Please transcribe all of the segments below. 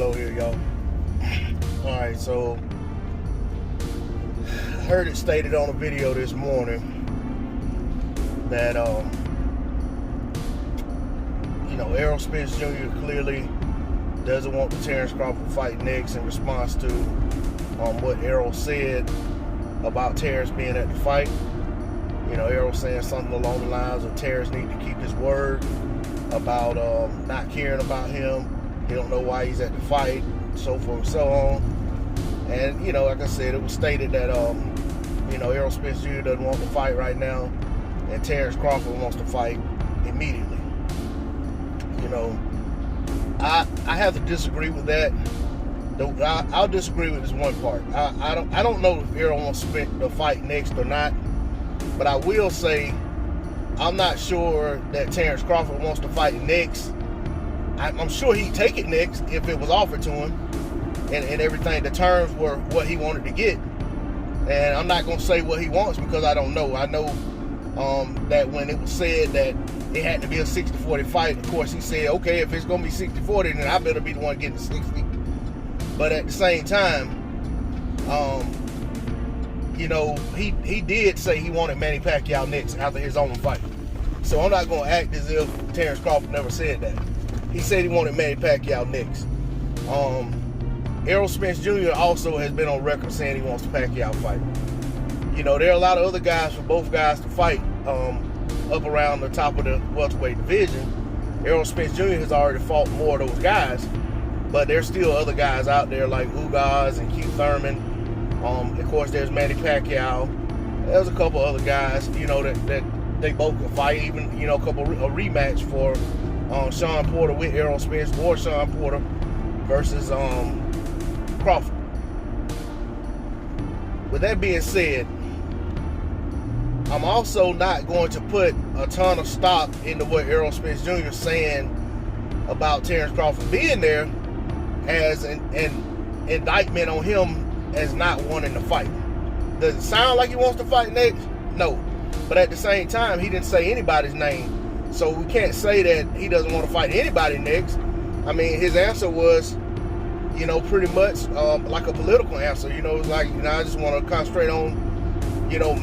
low here, y'all. Alright, so I heard it stated on a video this morning that Errol Spence Jr. clearly doesn't want the Terence Crawford fight next in response to what Errol said about Terence being at the fight. Errol saying something along the lines of Terence need to keep his word about not caring about him. He don't know why he's at the fight, so forth and so on. And, like I said, it was stated that, Errol Spence Jr. doesn't want to fight right now, and Terence Crawford wants to fight immediately. I have to disagree with that. I'll disagree with this one part. I don't know if Errol wants to fight next or not, but I will say I'm not sure that Terence Crawford wants to fight next. I'm sure he'd take it next if it was offered to him, and everything. The terms were what he wanted to get, and I'm not gonna say what he wants because I don't know. I know that when it was said that it had to be a 60-40 fight, of course he said, okay, if it's gonna be 60-40, then I better be the one getting the 60. But at the same time, he did say he wanted Manny Pacquiao next after his own fight. So I'm not gonna act as if Terence Crawford never said that. He said he wanted Manny Pacquiao next. Errol Spence Jr. also has been on record saying he wants the Pacquiao fight. There are a lot of other guys for both guys to fight up around the top of the welterweight division. Errol Spence Jr. has already fought more of those guys, but there's still other guys out there like Ugaz and Keith Thurman. Of course, there's Manny Pacquiao. There's a couple other guys, that they both can fight. Even, a rematch for Sean Porter with Errol Spence, or Sean Porter versus Crawford. With that being said, I'm also not going to put a ton of stock into what Errol Spence Jr. is saying about Terence Crawford being there as an indictment on him as not wanting to fight. Does it sound like he wants to fight next? No. But at the same time, he didn't say anybody's name. So we can't say that he doesn't want to fight anybody next. I mean, his answer was, pretty much like a political answer. It's like, I just want to concentrate on,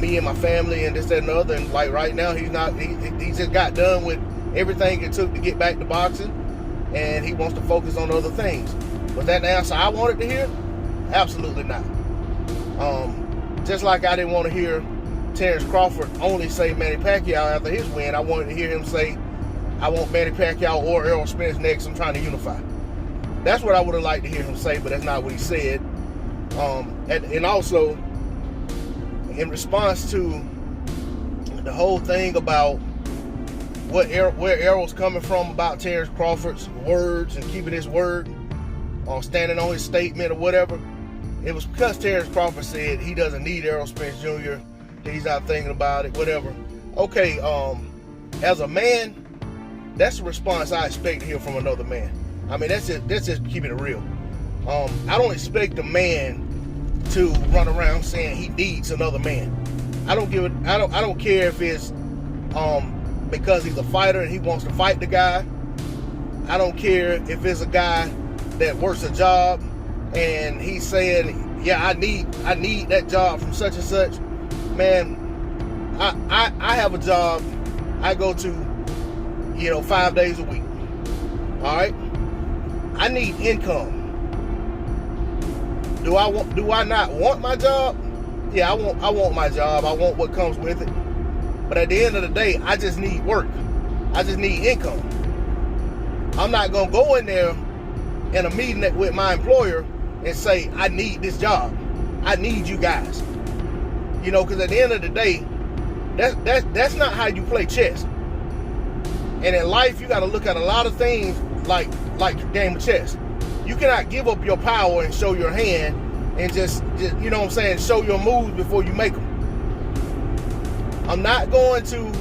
me and my family and this, that, and the other. And like right now, he just got done with everything it took to get back to boxing, and he wants to focus on other things. Was that the answer I wanted to hear? Absolutely not. Just like I didn't want to hear Terence Crawford only say Manny Pacquiao after his win, I wanted to hear him say, I want Manny Pacquiao or Errol Spence next. I'm trying to unify. That's what I would have liked to hear him say, but that's not what he said. And also, in response to the whole thing about where Errol's coming from about Terence Crawford's words and keeping his word, standing on his statement or whatever, it was because Terence Crawford said he doesn't need Errol Spence Jr. He's not thinking about it, whatever. Okay, as a man, that's the response I expect to hear from another man. I mean, that's just keeping it real. I don't expect a man to run around saying he needs another man. I don't care if it's because he's a fighter and he wants to fight the guy. I don't care if it's a guy that works a job and he's saying, yeah, I need that job from such and such. Man, I have a job I go to, 5 days a week. All right? I need income. Do I not want my job? Yeah, I want my job. I want what comes with it. But at the end of the day, I just need work. I just need income. I'm not gonna go in there in a meeting with my employer and say, I need this job. I need you guys. Because at the end of the day, that's not how you play chess. And in life, you got to look at a lot of things like the game of chess. You cannot give up your power and show your hand and just show your moves before you make them. I'm not going to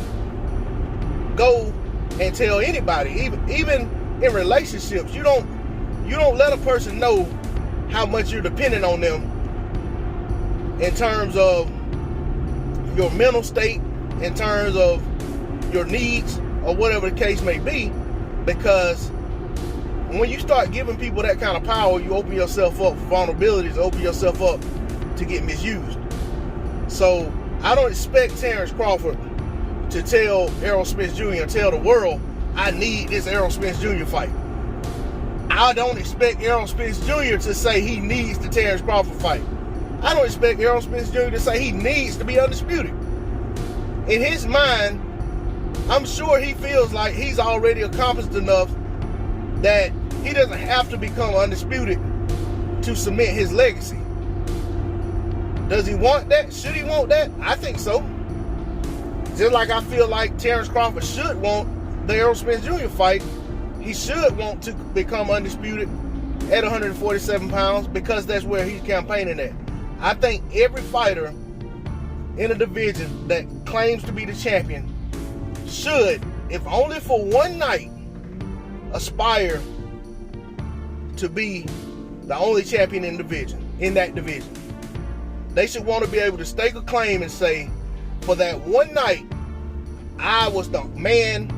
go and tell anybody, even in relationships, you don't let a person know how much you're dependent on them in terms of your mental state, in terms of your needs, or whatever the case may be, because when you start giving people that kind of power, you open yourself up for vulnerabilities, open yourself up to get misused. So I don't expect Terence Crawford to tell Errol Spence Jr., tell the world, I need this Errol Spence Jr. fight. I don't expect Errol Spence Jr. to say he needs the Terence Crawford fight. I don't expect Errol Spence Jr. to say he needs to be undisputed. In his mind, I'm sure he feels like he's already accomplished enough that he doesn't have to become undisputed to cement his legacy. Does he want that? Should he want that? I think so. Just like I feel like Terence Crawford should want the Errol Spence Jr. fight. He should want to become undisputed at 147 pounds because that's where he's campaigning at. I think every fighter in a division that claims to be the champion should, if only for one night, aspire to be the only champion in that division. They should want to be able to stake a claim and say, for that one night, I was the man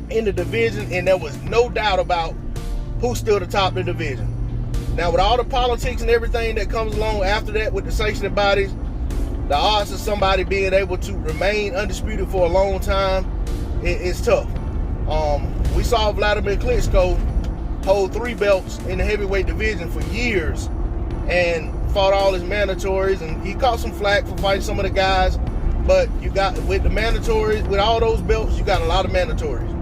in the division, and there was no doubt about who stood atop the division. Now, with all the politics and everything that comes along after that with the sanctioning bodies, the odds of somebody being able to remain undisputed for a long time is tough. We saw Vladimir Klitschko hold 3 belts in the heavyweight division for years and fought all his mandatories, and he caught some flack for fighting some of the guys, but you got, with the mandatories, with all those belts, you got a lot of mandatories.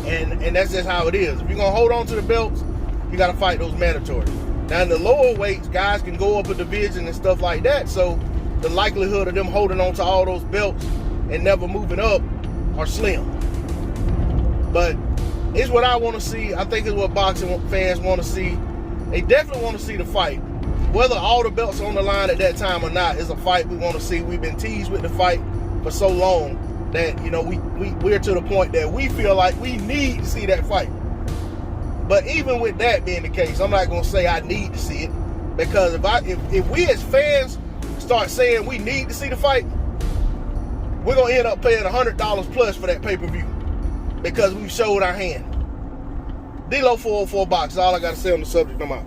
And that's just how it is. If you're going to hold on to the belts, you got to fight those mandatories. Now, in the lower weights, guys can go up a division and stuff like that, so the likelihood of them holding on to all those belts and never moving up are slim. But it's what I want to see. I think it's what boxing fans want to see. They definitely want to see the fight. Whether all the belts are on the line at that time or not is a fight we want to see. We've been teased with the fight for so long that, you know, we're to the point that we feel like we need to see that fight. But even with that being the case, I'm not going to say I need to see it, because if we as fans start saying we need to see the fight, we're going to end up paying $100 plus for that pay-per-view because we showed our hand. D-Lo 404 Box is all I got to say on the subject. I'm out.